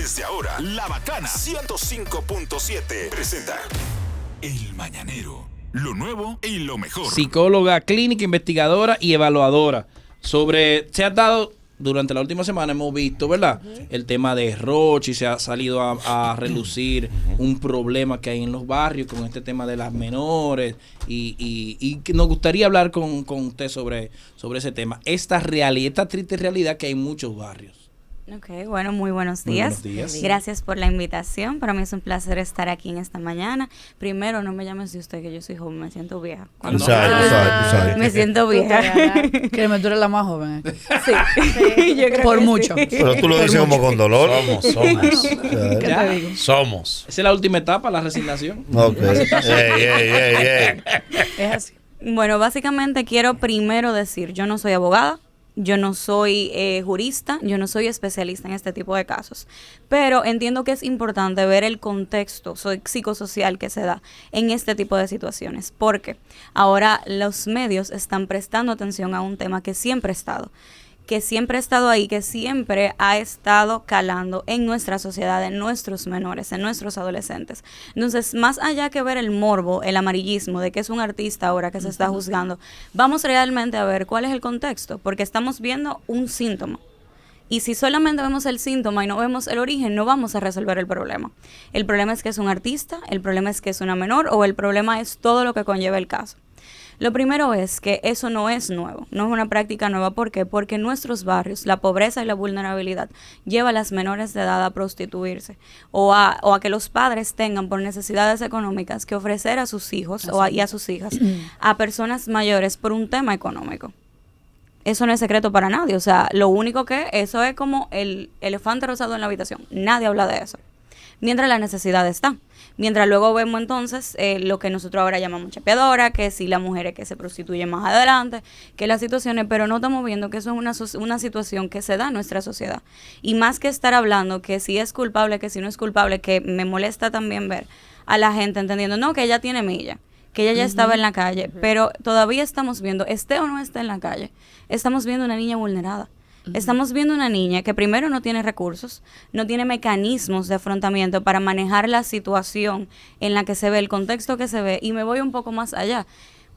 Desde ahora, La Bacana 105.7 presenta El Mañanero. Lo nuevo y lo mejor. Psicóloga clínica, investigadora y evaluadora. Se ha dado, durante la última semana hemos visto, ¿verdad? El tema de Rochi, se ha salido a relucir un problema que hay en los barrios con este tema de las menores. Y que nos gustaría hablar con usted sobre ese tema. Esta triste realidad que hay en muchos barrios. Ok, bueno, muy buenos días. Gracias por la invitación. Para mí es un placer estar aquí en esta mañana. Primero, no me llames de usted, que yo soy joven, me siento vieja. Tú sabes. Me siento vieja. Créeme, tú eres la más joven. Sí, yo creo por que mucho. sí. Pero tú lo dices como con dolor. ¿Qué te digo? Somos. Esa es la última etapa, la resignación. Ok. Ey. Es así. Bueno, básicamente quiero primero decir, yo no soy abogada. Yo no soy jurista, yo no soy especialista en este tipo de casos, pero entiendo que es importante ver el contexto psicosocial que se da en este tipo de situaciones, porque ahora los medios están prestando atención a un tema que siempre ha estado ahí, que siempre ha estado calando en nuestra sociedad, en nuestros menores, en nuestros adolescentes. Entonces, más allá que ver el morbo, el amarillismo de que es un artista ahora que se está juzgando, vamos realmente a ver cuál es el contexto, porque estamos viendo un síntoma. Y si solamente vemos el síntoma y no vemos el origen, no vamos a resolver el problema. El problema es que es un artista, el problema es que es una menor, o el problema es todo lo que conlleva el caso. Lo primero es que eso no es nuevo, no es una práctica nueva. ¿Por qué? Porque en nuestros barrios la pobreza y la vulnerabilidad lleva a las menores de edad a prostituirse o a que los padres tengan por necesidades económicas que ofrecer a sus hijos y a sus hijas a personas mayores por un tema económico. Eso no es secreto para nadie, o sea, lo único que eso es como el elefante rosado en la habitación, nadie habla de eso. Mientras la necesidad está. Mientras luego vemos entonces lo que nosotros ahora llamamos chapeadora, que si las mujeres que se prostituyen más adelante, que las situaciones, pero no estamos viendo que eso es una situación que se da en nuestra sociedad. Y más que estar hablando que si es culpable, que si no es culpable, que me molesta también ver a la gente entendiendo, no, que ella tiene milla, que ella ya estaba en la calle, pero todavía estamos viendo, esté o no esté en la calle, estamos viendo una niña vulnerada. Estamos viendo una niña que primero no tiene recursos, no tiene mecanismos de afrontamiento para manejar la situación en la que se ve, el contexto que se ve, y me voy un poco más allá.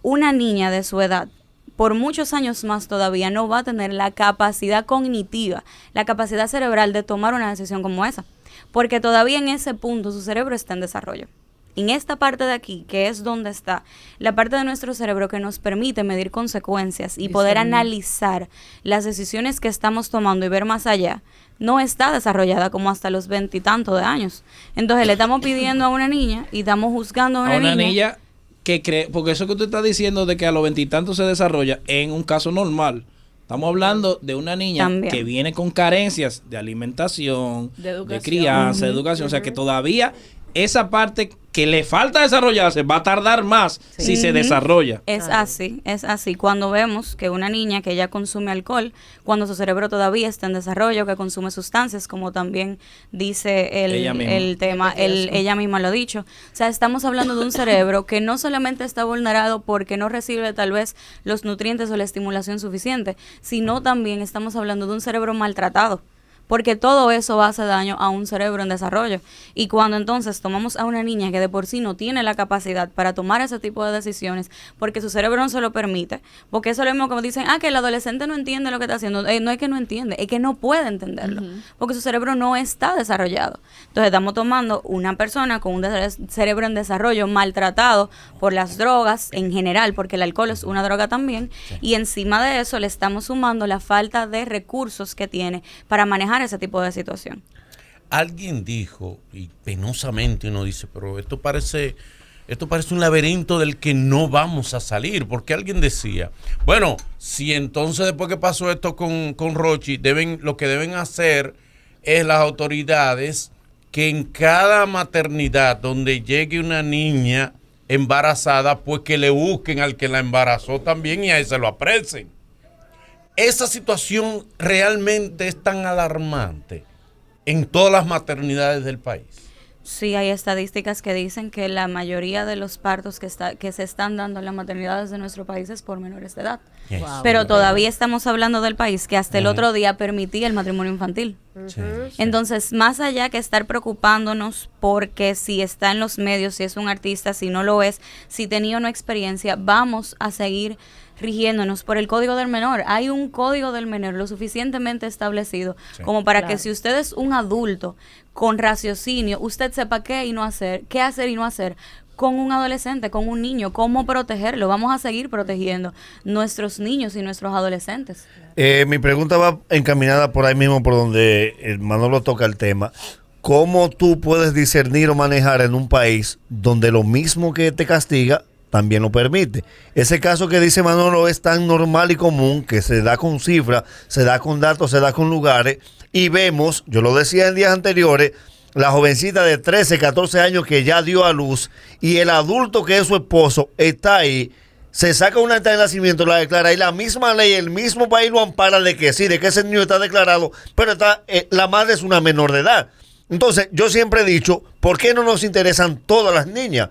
Una niña de su edad, por muchos años más todavía, no va a tener la capacidad cognitiva, la capacidad cerebral de tomar una decisión como esa, porque todavía en ese punto su cerebro está en desarrollo. En esta parte de aquí, que es donde está la parte de nuestro cerebro que nos permite medir consecuencias y poder analizar las decisiones que estamos tomando y ver más allá, no está desarrollada como hasta los 20 y tantos de años. Entonces le estamos pidiendo a una niña y estamos juzgando a una niña que cree, porque eso que usted está diciendo de que a los 20 y tantos se desarrolla en un caso normal. Estamos hablando de una niña que viene con carencias de alimentación, de crianza, de educación, o sea que todavía esa parte que le falta desarrollarse va a tardar más si se desarrolla. Es así. Cuando vemos que una niña que ya consume alcohol, cuando su cerebro todavía está en desarrollo, que consume sustancias, como también dice el tema, ella misma lo ha dicho. O sea, estamos hablando de un cerebro que no solamente está vulnerado porque no recibe tal vez los nutrientes o la estimulación suficiente, sino también estamos hablando de un cerebro maltratado. Porque todo eso hace daño a un cerebro en desarrollo. Y cuando entonces tomamos a una niña que de por sí no tiene la capacidad para tomar ese tipo de decisiones, porque su cerebro no se lo permite, porque eso es lo mismo como dicen, que el adolescente no entiende lo que está haciendo. No es que no entiende, es que no puede entenderlo, porque su cerebro no está desarrollado. Entonces estamos tomando una persona con un cerebro en desarrollo maltratado por las drogas en general, porque el alcohol es una droga también, y encima de eso le estamos sumando la falta de recursos que tiene para manejar ese tipo de situación. Alguien dijo, y penosamente uno dice, pero esto parece un laberinto del que no vamos a salir, porque alguien decía, bueno, si entonces después que pasó esto con Rochi, lo que deben hacer es las autoridades que en cada maternidad donde llegue una niña embarazada, pues que le busquen al que la embarazó también y a ese lo apresen. Esa situación realmente es tan alarmante en todas las maternidades del país. Sí, hay estadísticas que dicen que la mayoría de los partos que se están dando en las maternidades de nuestro país es por menores de edad. Yes. Wow. Pero todavía estamos hablando del país que hasta el otro día permitía el matrimonio infantil. Sí, sí. Entonces, más allá que estar preocupándonos porque si está en los medios, si es un artista, si no lo es, si tenía o no experiencia, vamos a seguir rigiéndonos por el código del menor. Hay un código del menor lo suficientemente establecido como para que si usted es un adulto con raciocinio, usted sepa qué hacer y no hacer con un adolescente, con un niño, cómo protegerlo. Vamos a seguir protegiendo nuestros niños y nuestros adolescentes. Mi pregunta va encaminada por ahí mismo, por donde Manolo toca el tema. ¿Cómo tú puedes discernir o manejar en un país donde lo mismo que te castiga también lo permite? Ese caso que dice Manolo es tan normal y común que se da con cifras, se da con datos, se da con lugares, y vemos, yo lo decía en días anteriores, la jovencita de 13, 14 años que ya dio a luz, y el adulto que es su esposo está ahí, se saca una acta de nacimiento, la declara, y la misma ley, el mismo país lo ampara de que sí, de que ese niño está declarado, pero la madre es una menor de edad. Entonces, yo siempre he dicho, ¿por qué no nos interesan todas las niñas?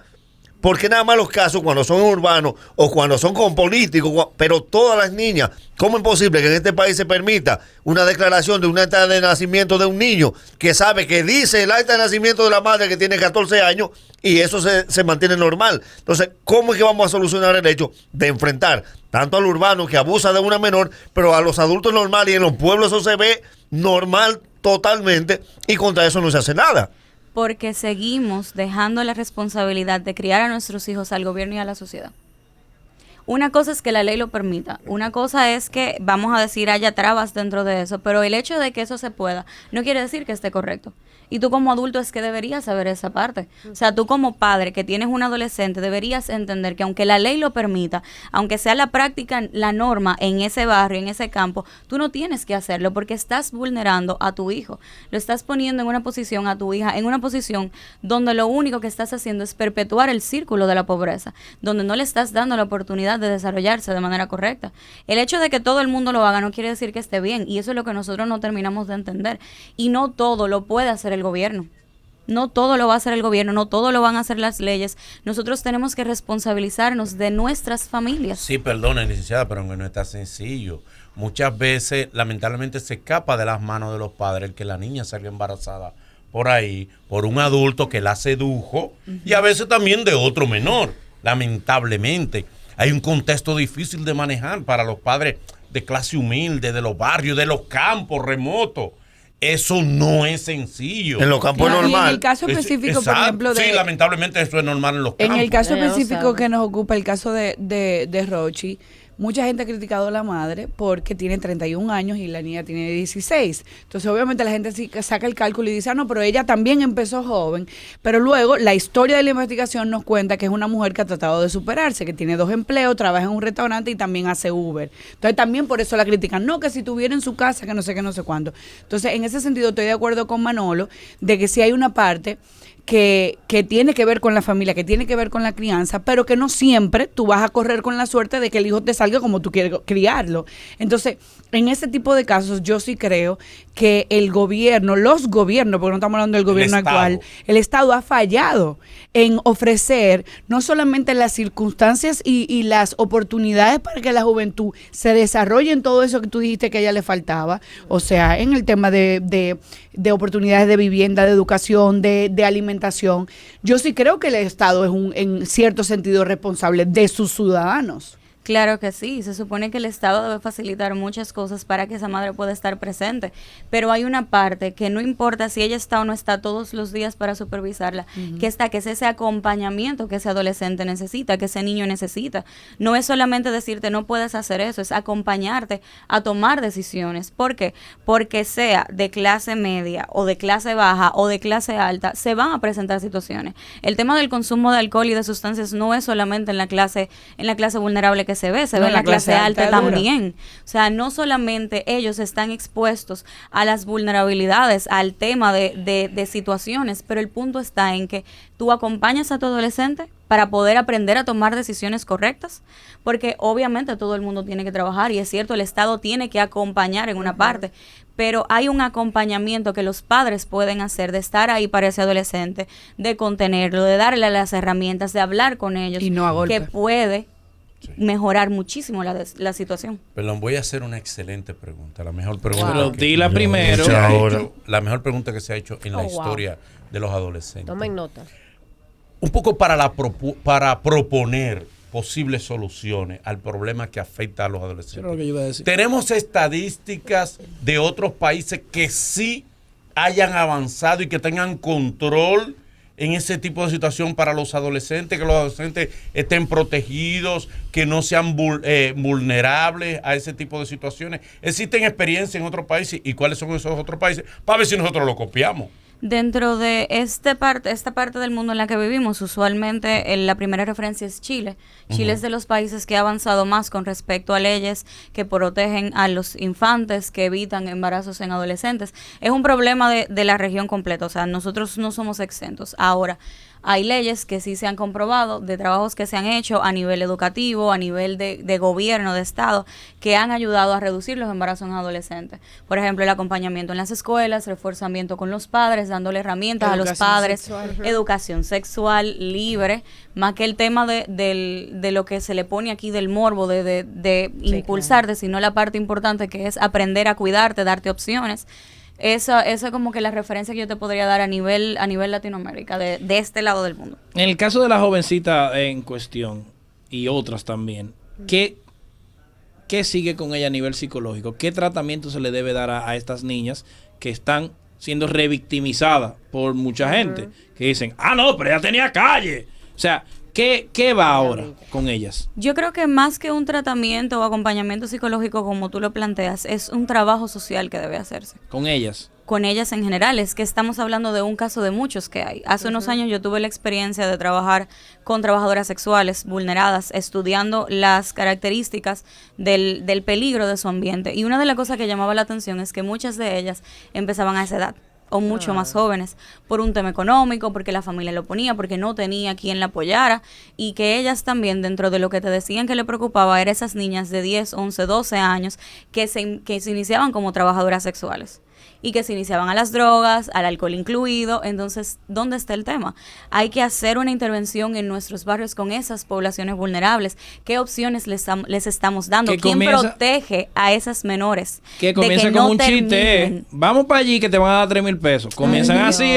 Porque nada más los casos cuando son urbanos o cuando son con políticos, pero todas las niñas, ¿cómo es posible que en este país se permita una declaración de un acta de nacimiento de un niño que sabe que dice el acta de nacimiento de la madre que tiene 14 años y eso se mantiene normal? Entonces, ¿cómo es que vamos a solucionar el hecho de enfrentar tanto al urbano que abusa de una menor, pero a los adultos normales, y en los pueblos eso se ve normal totalmente y contra eso no se hace nada? Porque seguimos dejando la responsabilidad de criar a nuestros hijos al gobierno y a la sociedad. Una cosa es que la ley lo permita, una cosa es que, vamos a decir, haya trabas dentro de eso, pero el hecho de que eso se pueda no quiere decir que esté correcto. Y tú como adulto es que deberías saber esa parte. O sea, tú como padre que tienes un adolescente deberías entender que aunque la ley lo permita, aunque sea la práctica, la norma en ese barrio, en ese campo, tú no tienes que hacerlo porque estás vulnerando a tu hijo. Lo estás poniendo en una posición, a tu hija, en una posición donde lo único que estás haciendo es perpetuar el círculo de la pobreza, donde no le estás dando la oportunidad de desarrollarse de manera correcta. El hecho de que todo el mundo lo haga no quiere decir que esté bien, y eso es lo que nosotros no terminamos de entender. Y no todo lo puede hacer el gobierno. No todo lo va a hacer el gobierno, no todo lo van a hacer las leyes. Nosotros tenemos que responsabilizarnos de nuestras familias. Sí, perdona, licenciada, pero no está sencillo. Muchas veces, lamentablemente, se escapa de las manos de los padres el que la niña salga embarazada por ahí, por un adulto que la sedujo, y a veces también de otro menor, lamentablemente. Hay un contexto difícil de manejar para los padres de clase humilde, de los barrios, de los campos remotos. Eso no es sencillo. En los campos es Y normal. en el caso específico, por ejemplo, sí, lamentablemente eso es normal en los campos. en el caso Ya lo específico sabe. que nos ocupa, el caso de Rochi, mucha gente ha criticado a la madre porque tiene 31 años y la niña tiene 16. Entonces, obviamente, la gente sí saca el cálculo y dice, ah, no, pero ella también empezó joven. Pero luego, la historia de la investigación nos cuenta que es una mujer que ha tratado de superarse, que tiene 2 empleos, trabaja en un restaurante y también hace Uber. Entonces, también por eso la critican. No, que si tuviera en su casa, que no sé qué, no sé cuánto. Entonces, en ese sentido, estoy de acuerdo con Manolo de que sí hay una parte que tiene que ver con la familia, que tiene que ver con la crianza, pero que no siempre tú vas a correr con la suerte de que el hijo te salga como tú quieres criarlo. Entonces, en ese tipo de casos, yo sí creo que el gobierno, los gobiernos, porque no estamos hablando del gobierno actual, el Estado ha fallado en ofrecer no solamente las circunstancias y las oportunidades para que la juventud se desarrolle en todo eso que tú dijiste que a ella le faltaba, o sea, en el tema de oportunidades de vivienda, de educación, de alimentación. Yo sí creo que el Estado es en cierto sentido responsable de sus ciudadanos. Claro que sí, se supone que el Estado debe facilitar muchas cosas para que esa madre pueda estar presente, pero hay una parte que no importa si ella está o no está todos los días para supervisarla, que es ese acompañamiento que ese adolescente necesita, que ese niño necesita. No es solamente decirte no puedes hacer eso, es acompañarte a tomar decisiones. ¿Por qué? Porque sea de clase media o de clase baja o de clase alta, se van a presentar situaciones. El tema del consumo de alcohol y de sustancias no es solamente en la clase vulnerable que se ve en la clase alta también. O sea, no solamente ellos están expuestos a las vulnerabilidades, al tema de situaciones, pero el punto está en que tú acompañas a tu adolescente para poder aprender a tomar decisiones correctas, porque obviamente todo el mundo tiene que trabajar y es cierto, el Estado tiene que acompañar en una parte, pero hay un acompañamiento que los padres pueden hacer de estar ahí para ese adolescente, de contenerlo, de darle las herramientas, de hablar con ellos, Y no a golpe. que puede mejorar muchísimo la situación. Perdón, voy a hacer una excelente pregunta. La mejor pregunta. Pero que dila primero. se ha Ahora. hecho, la mejor pregunta que se ha hecho en la wow. historia de los adolescentes. Tomen nota. Un poco para proponer posibles soluciones al problema que afecta a los adolescentes. Eso es lo que yo iba a decir. Tenemos estadísticas de otros países que sí hayan avanzado y que tengan control en ese tipo de situación para los adolescentes, que los adolescentes estén protegidos, que no sean vulnerables a ese tipo de situaciones. ¿Existen experiencias en otros países y cuáles son esos otros países? Para ver si nosotros lo copiamos. Dentro de esta parte del mundo en la que vivimos, usualmente la primera referencia es Chile. Chile es de los países que ha avanzado más con respecto a leyes que protegen a los infantes, que evitan embarazos en adolescentes. Es un problema de la región completa, o sea, nosotros no somos exentos. Ahora, hay leyes que sí se han comprobado, de trabajos que se han hecho a nivel educativo, a nivel de gobierno, de Estado, que han ayudado a reducir los embarazos en adolescentes. Por ejemplo, el acompañamiento en las escuelas, reforzamiento con los padres, dándole herramientas a los padres, educación sexual libre, más que el tema de lo que se le pone aquí del morbo, de impulsarte, sino la parte importante que es aprender a cuidarte, darte opciones. Esa es como que la referencia que yo te podría dar a nivel Latinoamérica, de este lado del mundo. En el caso de la jovencita en cuestión y otras también, ¿qué sigue con ella a nivel psicológico? ¿Qué tratamiento se le debe dar a estas niñas que están siendo revictimizadas por mucha gente? Que dicen, no, pero ella tenía calle. O sea, ¿qué va ahora con ellas? Yo creo que más que un tratamiento o acompañamiento psicológico como tú lo planteas, es un trabajo social que debe hacerse. Con ellas. Con ellas en general, es que estamos hablando de un caso de muchos que hay. Hace unos años yo tuve la experiencia de trabajar con trabajadoras sexuales vulneradas, estudiando las características del peligro de su ambiente. Y una de las cosas que llamaba la atención es que muchas de ellas empezaban a esa edad, o mucho más jóvenes, por un tema económico, porque la familia lo ponía, porque no tenía quien la apoyara, y que ellas también, dentro de lo que te decían que le preocupaba, eran esas niñas de 10, 11, 12 años que se iniciaban como trabajadoras sexuales y que se iniciaban a las drogas, al alcohol incluido. Entonces, ¿dónde está el tema? Hay que hacer una intervención en nuestros barrios con esas poblaciones vulnerables. ¿Qué opciones les estamos dando? ¿Quién protege a esas menores? Que comienza como un chiste, vamos para allí que te van a dar 3,000 pesos. Comienzan así,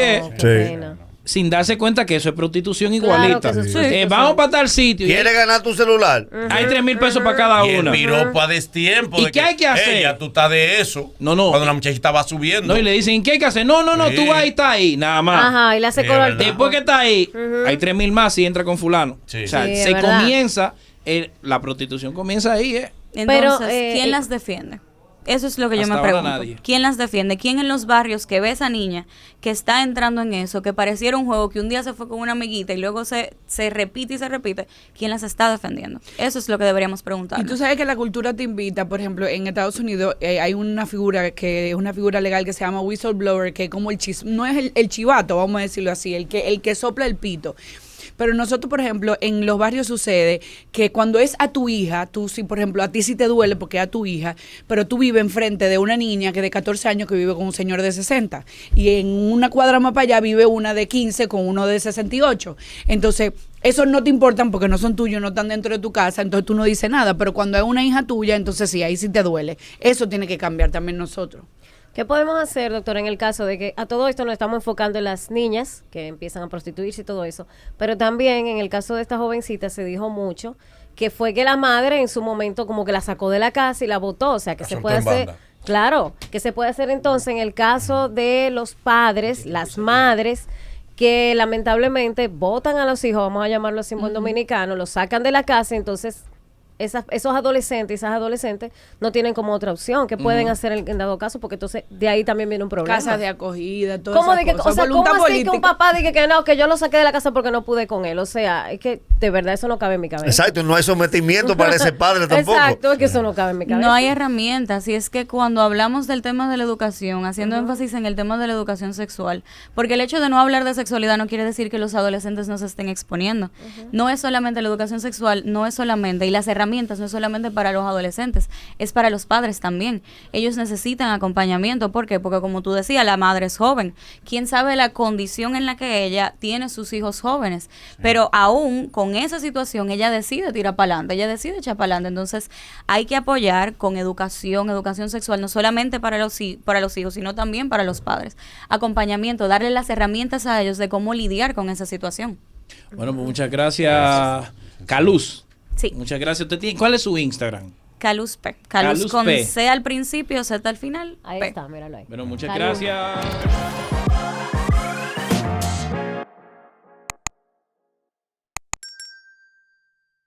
sin darse cuenta que eso es prostitución igualita. Claro, vamos para tal sitio. ¿Quieres ganar tu celular? Hay 3,000 pesos para cada Y una. el piropo a destiempo. ¿Y de qué hay que hacer? Ya tú estás de eso. No. Cuando la muchachita va subiendo. No, y le dicen, ¿qué hay que hacer? No, tú vas y está ahí, nada más. Ajá, y le hace coro al tipo. Después que está ahí, hay 3,000 más y entra con fulano. Sí. O sea, Sí, se ¿verdad? comienza, la prostitución comienza ahí, Entonces, Pero, ¿quién las defiende? Eso es lo que yo Hasta me ahora pregunto. nadie. ¿Quién las defiende? ¿Quién en los barrios que ve a esa niña que está entrando en eso, que pareciera un juego, que un día se fue con una amiguita y luego se repite y se repite? ¿Quién las está defendiendo? Eso es lo que deberíamos preguntar. Y tú sabes que la cultura te invita, por ejemplo, en Estados Unidos hay una figura que es una figura legal que se llama whistleblower, que es como no es el chivato, vamos a decirlo así, el que sopla el pito. Pero nosotros, por ejemplo, en los barrios sucede que cuando es a tu hija, tú sí, por ejemplo, a ti sí te duele porque es a tu hija, pero tú vives enfrente de una niña que de 14 años que vive con un señor de 60. Y en una cuadra más para allá vive una de 15 con uno de 68. Entonces, esos no te importan porque no son tuyos, no están dentro de tu casa, entonces tú no dices nada. Pero cuando es una hija tuya, entonces sí, ahí sí te duele. Eso tiene que cambiar también nosotros. ¿Qué podemos hacer, doctora, en el caso de que a todo esto nos estamos enfocando en las niñas que empiezan a prostituirse y todo eso? Pero también en el caso de esta jovencita se dijo mucho que fue que la madre en su momento como que la sacó de la casa y la botó. O sea, que se puede hacer... Claro, que se puede hacer entonces en el caso de los padres, las madres, que lamentablemente botan a los hijos, vamos a llamarlo así en buen dominicano, los sacan de la casa, entonces esos adolescentes y esas adolescentes no tienen como otra opción. ¿Qué pueden hacer en dado caso? Porque entonces de ahí también viene un problema. Casas de acogida, todo ¿Cómo eso. de que, o sea, ¿cómo así que un papá diga que no, que yo lo saqué de la casa porque no pude con él? O sea, es que de verdad eso no cabe en mi cabeza. Exacto, no hay sometimiento para ese padre tampoco. Exacto, es que eso no cabe en mi cabeza. No hay herramientas, y es que cuando hablamos del tema de la educación, haciendo énfasis en el tema de la educación sexual, porque el hecho de no hablar de sexualidad no quiere decir que los adolescentes no se estén exponiendo. No es solamente la educación sexual, no es solamente, y las herramientas no es solamente para los adolescentes, es para los padres también. Ellos necesitan acompañamiento. ¿Por qué? Porque como tú decías, la madre es joven. ¿Quién sabe la condición en la que ella tiene sus hijos jóvenes? Pero aún con esa situación, ella decide tirar para adelante, ella decide echar para adelante. Entonces, hay que apoyar con educación sexual, no solamente para los hijos, sino también para los padres. Acompañamiento, darle las herramientas a ellos de cómo lidiar con esa situación. Bueno, pues muchas gracias, Caluz. Sí. Muchas gracias. ¿Cuál es su Instagram? Caluz P. Caluz Caluz con P. C al principio, Z al final. Ahí P. está, míralo ahí. Bueno, muchas Caluz. gracias.